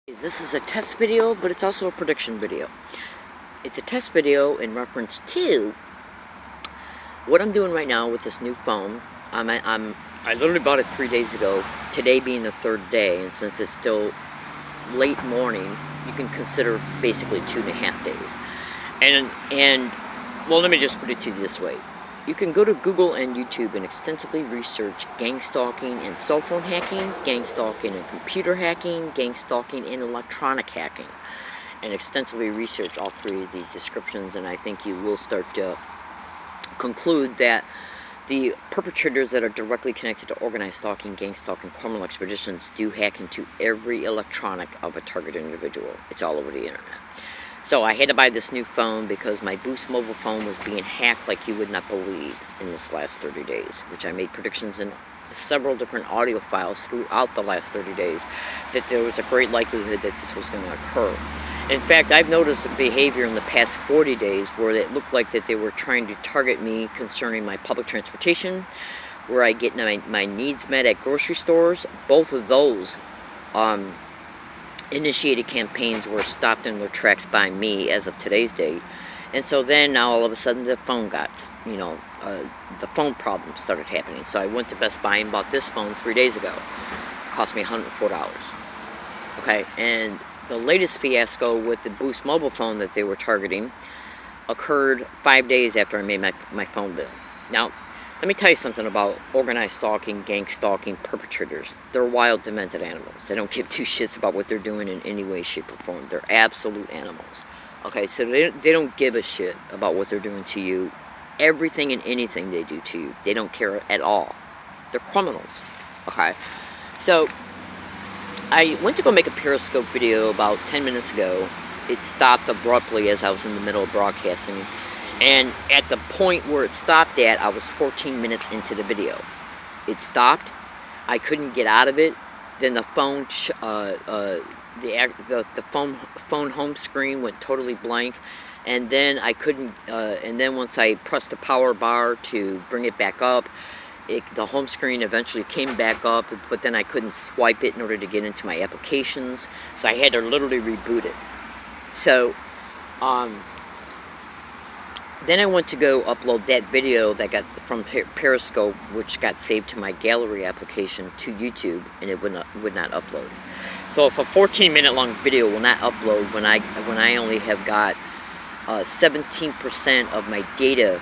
This is a test video, but it's also a prediction video. It's a test video in reference to what I'm doing right now with this new phone. I literally bought it 3 days ago, today being the third day, and since it's still late morning, you can consider basically 2.5 days. And well, let me just put it to you this way. You can go to Google and YouTube and extensively research gang stalking and cell phone hacking, gang stalking and computer hacking, gang stalking and electronic hacking, and extensively research all three of these descriptions, and I think you will start to conclude that the perpetrators that are directly connected to organized stalking, gang stalking, criminal expeditions do hack into every electronic of a targeted individual. It's all over the internet. So I had to buy this new phone because my Boost mobile phone was being hacked like you would not believe in this last 30 days, which I made predictions in several different audio files throughout the last 30 days that there was a great likelihood that this was going to occur. In fact, I've noticed a behavior in the past 40 days where it looked like that they were trying to target me concerning my public transportation, where I get my needs met at grocery stores. Both of those initiated campaigns were stopped in their tracks by me as of today's date. And so then now all of a sudden the phone the phone problem started happening. So I went to Best Buy and bought this phone 3 days ago. It cost me $104. Okay, and the latest fiasco with the Boost mobile phone that they were targeting occurred 5 days after I made my phone bill. Now, let me tell you something about organized stalking, gang stalking perpetrators. They're wild, demented animals. They don't give two shits about what they're doing in any way, shape, or form. They're absolute animals. Okay, so they don't give a shit about what they're doing to you. Everything and anything they do to you, they don't care at all. They're criminals. Okay, so I went to go make a Periscope video about 10 minutes ago. It stopped abruptly as I was in the middle of broadcasting. And at the point where it stopped at, I was 14 minutes into the video. It stopped. I couldn't get out of it. Then the phone, the phone home screen went totally blank, and then I couldn't. And then once I pressed the power bar to bring it back up, the home screen eventually came back up. But then I couldn't swipe it in order to get into my applications, so I had to literally reboot it. So, then I went to go upload that video that got from Periscope, which got saved to my gallery application, to YouTube, and it would not upload. So if a 14-minute long video will not upload when I only have got 17% of my data,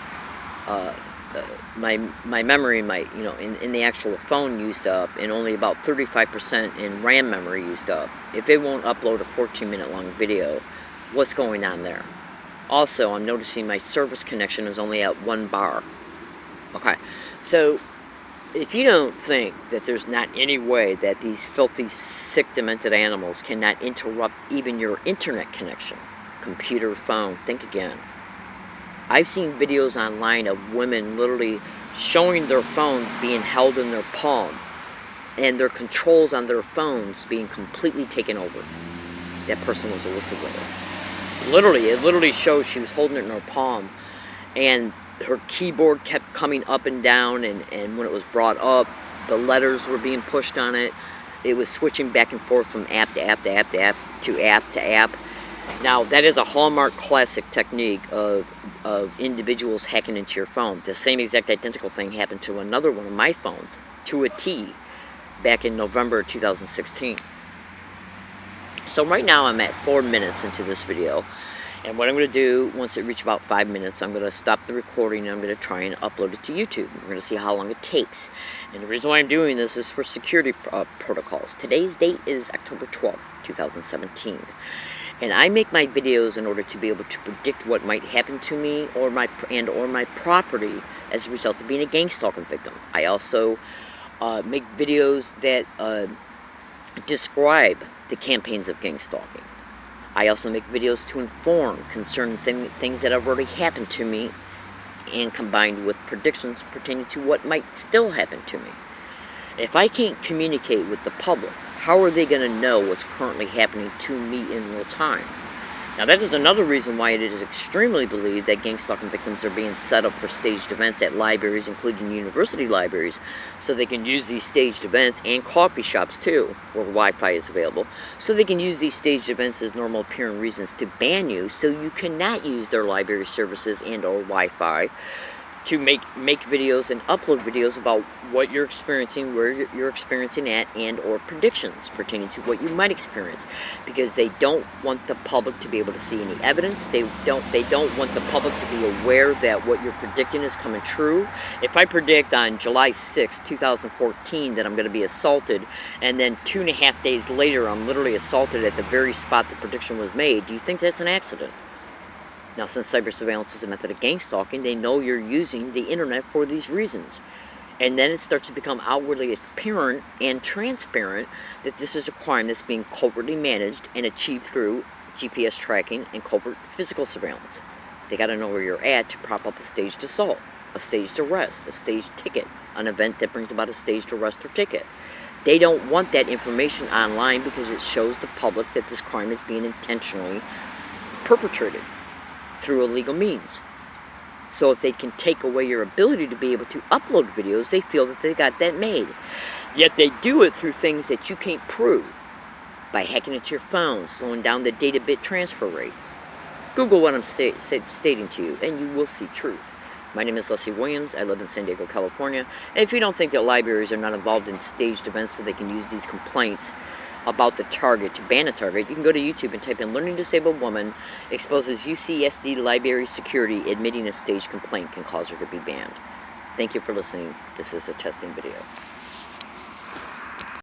my memory, in the actual phone used up, and only about 35% in RAM memory used up, if it won't upload a 14-minute long video, what's going on there? Also, I'm noticing my service connection is only at 1 bar. Okay, so if you don't think that there's not any way that these filthy, sick, demented animals cannot interrupt even your internet connection, computer, phone, think again. I've seen videos online of women literally showing their phones being held in their palm and their controls on their phones being completely taken over. That person was a whistleblower. It literally shows she was holding it in her palm, and her keyboard kept coming up and down, and when it was brought up, the letters were being pushed on it. It was switching back and forth from app to app to app to app to app to app. Now, that is a hallmark classic technique of individuals hacking into your phone. The same exact identical thing happened to another one of my phones, to a T, back in November 2016. So right now I'm at 4 minutes into this video, and what I'm going to do once it reaches about 5 minutes, I'm going to stop the recording and I'm going to try and upload it to YouTube. We're going to see how long it takes. And the reason why I'm doing this is for security protocols. Today's date is October 12th, 2017. And I make my videos in order to be able to predict what might happen to me or my property as a result of being a gang stalking victim. I also make videos that describe the campaigns of gang stalking. I also make videos to inform concerning things that have already happened to me, and combined with predictions pertaining to what might still happen to me. If I can't communicate with the public, how are they going to know what's currently happening to me in real time? Now, that is another reason why it is extremely believed that gang stalking victims are being set up for staged events at libraries, including university libraries, so they can use these staged events, and coffee shops too, where Wi-Fi is available, so they can use these staged events as normal appearing reasons to ban you, so you cannot use their library services and or Wi-Fi to make videos and upload videos about what you're experiencing, where you're experiencing at, and or predictions pertaining to what you might experience, because they don't want the public to be able to see any evidence. They don't want the public to be aware that what you're predicting is coming true. If I predict on July 6, 2014 that I'm going to be assaulted, and then 2.5 days later I'm literally assaulted at the very spot the prediction was made, do you think that's an accident? Now, since cyber surveillance is a method of gang stalking, they know you're using the internet for these reasons. And then it starts to become outwardly apparent and transparent that this is a crime that's being covertly managed and achieved through GPS tracking and covert physical surveillance. They got to know where you're at to prop up a staged assault, a staged arrest, a staged ticket, an event that brings about a staged arrest or ticket. They don't want that information online because it shows the public that this crime is being intentionally perpetrated through illegal means. So if they can take away your ability to be able to upload videos, they feel that they got that made. Yet they do it through things that you can't prove, by hacking into your phone, slowing down the data bit transfer rate. Google what I'm stating to you, and you will see truth. My name is Leslie Williams. I live in San Diego, California. And if you don't think that libraries are not involved in staged events so they can use these complaints about the target to ban a target, you can go to YouTube and type in "Learning Disabled Woman exposes UCSD library security admitting a staged complaint can cause her to be banned." Thank you for listening. This is a testing video.